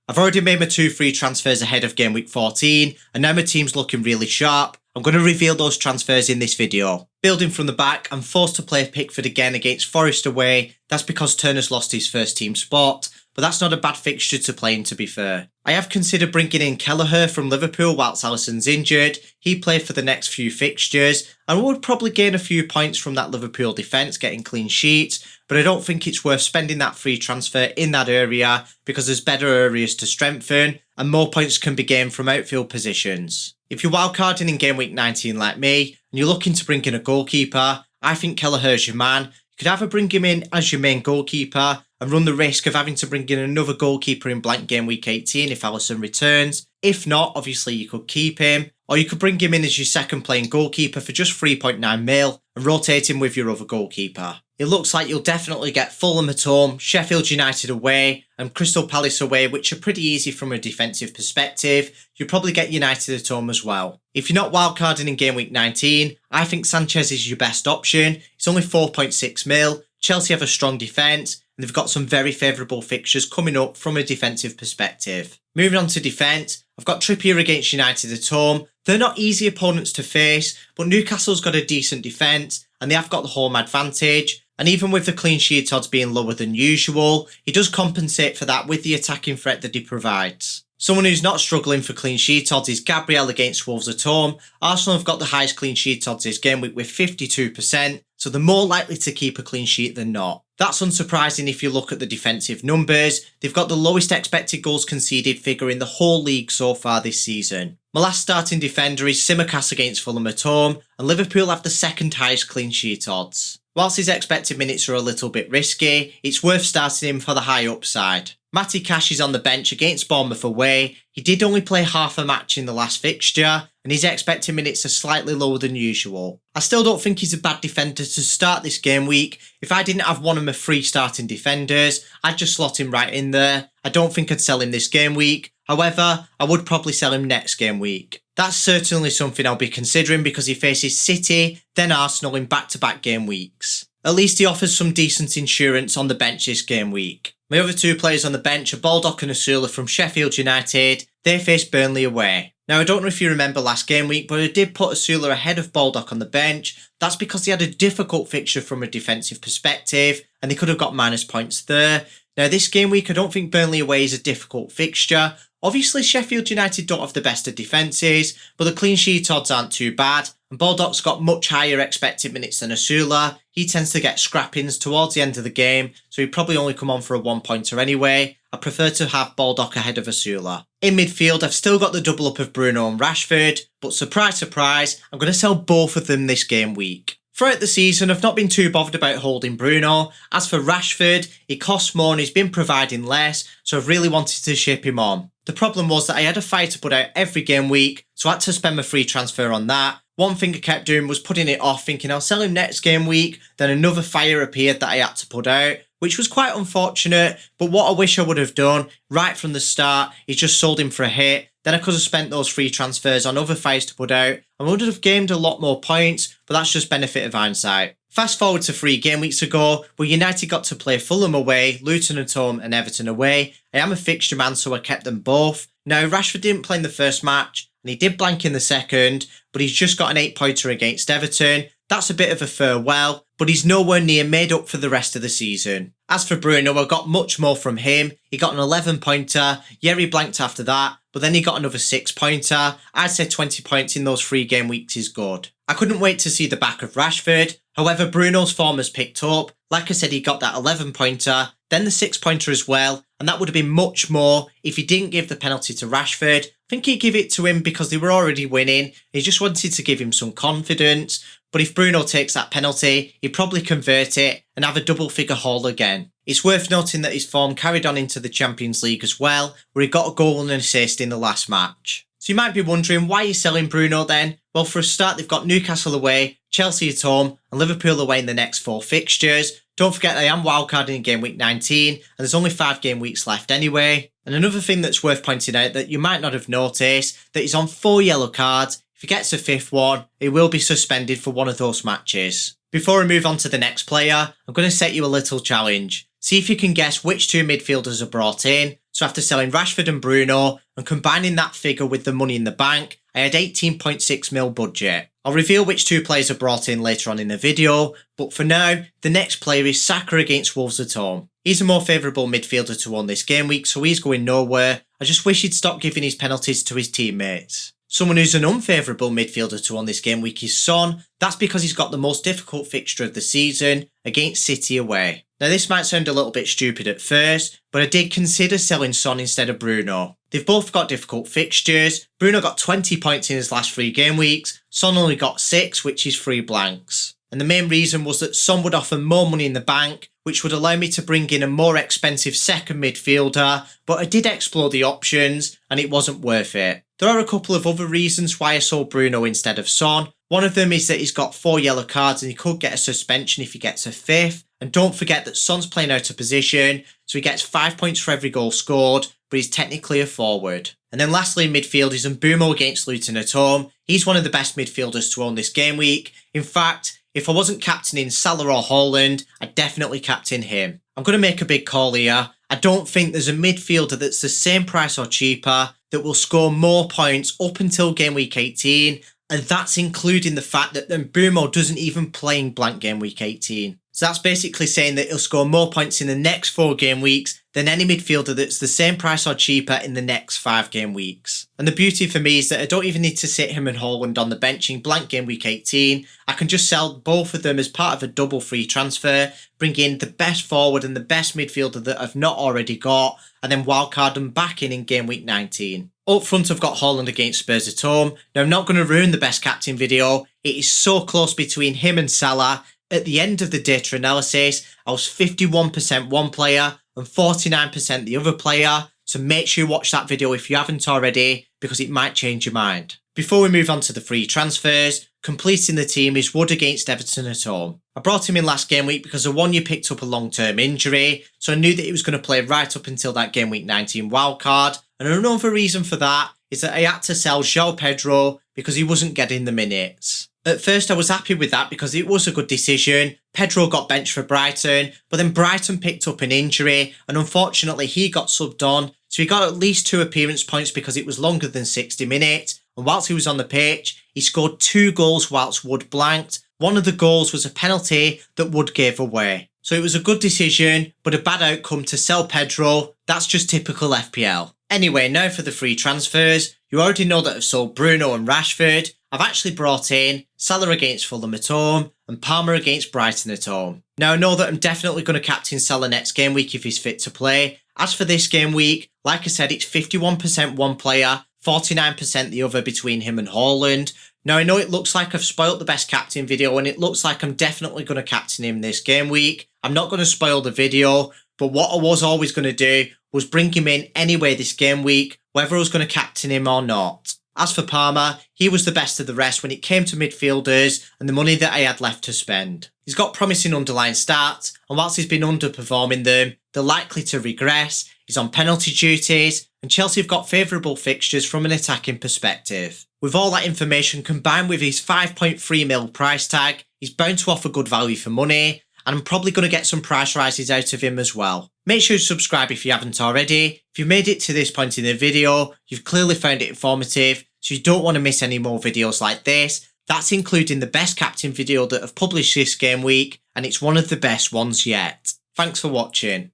I've already made my 2 free transfers ahead of game week 14, and now my team's looking really sharp. I'm going to reveal those transfers in this video. Building from the back, I'm forced to play Pickford again against Forest away. That's because Turner's lost his first team spot, but that's not a bad fixture to play in, to be fair. I have considered bringing in Kelleher from Liverpool whilst Alisson's injured. He played for the next few fixtures, and would probably gain a few points from that Liverpool defence getting clean sheets, but I don't think it's worth spending that free transfer in that area because there's better areas to strengthen, and more points can be gained from outfield positions. If you're wildcarding in game week 19 like me, and you're looking to bring in a goalkeeper, I think Kelleher's your man. You could either bring him in as your main goalkeeper and run the risk of having to bring in another goalkeeper in blank game week 18 if Alisson returns. If not, obviously you could keep him, or you could bring him in as your second playing goalkeeper for just 3.9 mil and rotate him with your other goalkeeper. It looks like you'll definitely get Fulham at home, Sheffield United away, and Crystal Palace away, which are pretty easy from a defensive perspective. You'll probably get United at home as well. If you're not wildcarding in game week 19, I think Sanchez is your best option. It's only 4.6 mil. Chelsea have a strong defence, and they've got some very favourable fixtures coming up from a defensive perspective. Moving on to defence, I've got Trippier against United at home. They're not easy opponents to face, but Newcastle's got a decent defence, and they have got the home advantage. And even with the clean sheet odds being lower than usual, he does compensate for that with the attacking threat that he provides. Someone who's not struggling for clean sheet odds is Gabriel against Wolves at home. Arsenal have got the highest clean sheet odds this game week with 52%, so they're more likely to keep a clean sheet than not. That's unsurprising if you look at the defensive numbers. They've got the lowest expected goals conceded figure in the whole league so far this season. My last starting defender is Tsimikas against Fulham at home, and Liverpool have the second highest clean sheet odds. Whilst his expected minutes are a little bit risky, it's worth starting him for the high upside. Matty Cash is on the bench against Bournemouth away. He did only play half a match in the last fixture, and his expected minutes are slightly lower than usual. I still don't think he's a bad defender to start this game week. If I didn't have one of my 3 starting defenders, I'd just slot him right in there. I don't think I'd sell him this game week. However, I would probably sell him next game week. That's certainly something I'll be considering because he faces City, then Arsenal in back-to-back game weeks. At least he offers some decent insurance on the bench this game week. My other 2 players on the bench are Baldock and Asula from Sheffield United. They face Burnley away. Now, I don't know if you remember last game week, but I did put Asula ahead of Baldock on the bench. That's because he had a difficult fixture from a defensive perspective, and they could have got minus points there. Now, this game week, I don't think Burnley away is a difficult fixture. Obviously, Sheffield United don't have the best of defences, but the clean sheet odds aren't too bad, and Baldock's got much higher expected minutes than Asula. He tends to get scrappings towards the end of the game, so he'd probably only come on for a 1-pointer anyway. I prefer to have Baldock ahead of Asula. In midfield, I've still got the double up of Bruno and Rashford, but surprise, surprise, I'm going to sell both of them this game week. Throughout the season, I've not been too bothered about holding Bruno. As for Rashford, he costs more and he's been providing less, so I've really wanted to ship him on. The problem was that I had a fire to put out every game week, so I had to spend my free transfer on that. One thing I kept doing was putting it off, thinking I'll sell him next game week, then another fire appeared that I had to put out, which was quite unfortunate, but what I wish I would have done right from the start is just sold him for a hit. Then I could have spent those free transfers on other fires to put out, and would have gained a lot more points, but that's just benefit of hindsight. Fast forward to 3 game weeks ago, where United got to play Fulham away, Luton at home and Everton away. I am a fixture man, so I kept them both. Now, Rashford didn't play in the first match, and he did blank in the second, but he's just got an 8-pointer against Everton. That's a bit of a farewell, but he's nowhere near made up for the rest of the season. As for Bruno, I got much more from him. He got an 11-pointer, yeah, he blanked after that, but then he got another 6-pointer. I'd say 20 points in those 3 game weeks is good. I couldn't wait to see the back of Rashford. However, Bruno's form has picked up. Like I said, he got that 11-pointer, then the 6-pointer as well, and that would have been much more if he didn't give the penalty to Rashford. I think he'd give it to him because they were already winning. He just wanted to give him some confidence. But if Bruno takes that penalty, he'd probably convert it and have a double-figure haul again. It's worth noting that his form carried on into the Champions League as well, where he got a goal and an assist in the last match. So you might be wondering, why are you selling Bruno then? Well, for a start, they've got Newcastle away, Chelsea at home, and Liverpool away in the next 4 fixtures. Don't forget I am wildcarding in game week 19, and there's only 5 game weeks left anyway. And another thing that's worth pointing out that you might not have noticed, that he's on 4 yellow cards. If he gets a 5th one, he will be suspended for one of those matches. Before we move on to the next player, I'm going to set you a little challenge. See if you can guess which 2 midfielders are brought in. So after selling Rashford and Bruno and combining that figure with the money in the bank, I had 18.6 mil budget. I'll reveal which two players are brought in later on in the video, but for now, the next player is Saka against Wolves at home. He's a more favourable midfielder to own this game week, so he's going nowhere. I just wish he'd stop giving his penalties to his teammates. Someone who's an unfavourable midfielder to own this game week is Son. That's because he's got the most difficult fixture of the season against City away. Now this might sound a little bit stupid at first, but I did consider selling Son instead of Bruno. They've both got difficult fixtures. Bruno got 20 points in his last 3 game weeks, Son only got 6, which is 3 blanks. And the main reason was that Son would offer more money in the bank, which would allow me to bring in a more expensive second midfielder, but I did explore the options and it wasn't worth it. There are a couple of other reasons why I sold Bruno instead of Son. One of them is that he's got 4 yellow cards and he could get a suspension if he gets a 5th. And don't forget that Son's playing out of position, so he gets 5 points for every goal scored, but he's technically a forward. And then lastly in midfield is Mbumo against Luton at home. He's one of the best midfielders to own this game week. In fact, if I wasn't captaining Salah or Haaland, I'd definitely captain him. I'm going to make a big call here. I don't think there's a midfielder that's the same price or cheaper that will score more points up until game week 18, and that's including the fact that Mbumo doesn't even play in blank game week 18. So that's basically saying that he'll score more points in the next 4 game weeks than any midfielder that's the same price or cheaper in the next 5 game weeks. And the beauty for me is that I don't even need to sit him and Haaland on the bench in blank game week 18. I can just sell both of them as part of a double free transfer, bring in the best forward and the best midfielder that I've not already got, and then wildcard them back in game week 19. Up front I've got Haaland against Spurs at home. Now I'm not going to ruin the best captain video. It is so close between him and Salah. At the end of the data analysis, I was 51% one player and 49% the other player, so make sure you watch that video if you haven't already, because it might change your mind. Before we move on to the free transfers, completing the team is Wood against Everton at home. I brought him in last game week because you picked up a long-term injury, so I knew that he was going to play right up until that game week 19 wildcard, and another reason for that is that I had to sell João Pedro because he wasn't getting the minutes. At first I was happy with that because it was a good decision. Pedro got benched for Brighton, but then Brighton picked up an injury and unfortunately he got subbed on, so he got at least 2 appearance points because it was longer than 60 minutes, and whilst he was on the pitch, he scored 2 goals whilst Wood blanked. One of the goals was a penalty that Wood gave away. So it was a good decision, but a bad outcome to sell Pedro. That's just typical FPL. Anyway, now for the free transfers. You already know that I've sold Bruno and Rashford. I've actually brought in Salah against Fulham at home and Palmer against Brighton at home. Now I know that I'm definitely going to captain Salah next game week if he's fit to play. As for this game week, like I said, it's 51% one player, 49% the other between him and Haaland. Now I know it looks like I've spoilt the best captain video and it looks like I'm definitely going to captain him this game week. I'm not going to spoil the video, but what I was always going to do was bring him in anyway this game week, whether I was going to captain him or not. As for Palmer, he was the best of the rest when it came to midfielders and the money that I had left to spend. He's got promising underlying stats, and whilst he's been underperforming them, they're likely to regress. He's on penalty duties, and Chelsea have got favourable fixtures from an attacking perspective. With all that information combined with his 5.3 mil price tag, he's bound to offer good value for money, and I'm probably going to get some price rises out of him as well. Make sure to subscribe if you haven't already. If you've made it to this point in the video, you've clearly found it informative, so you don't want to miss any more videos like this. That's including the best captain video that I've published this game week, and it's one of the best ones yet. Thanks for watching.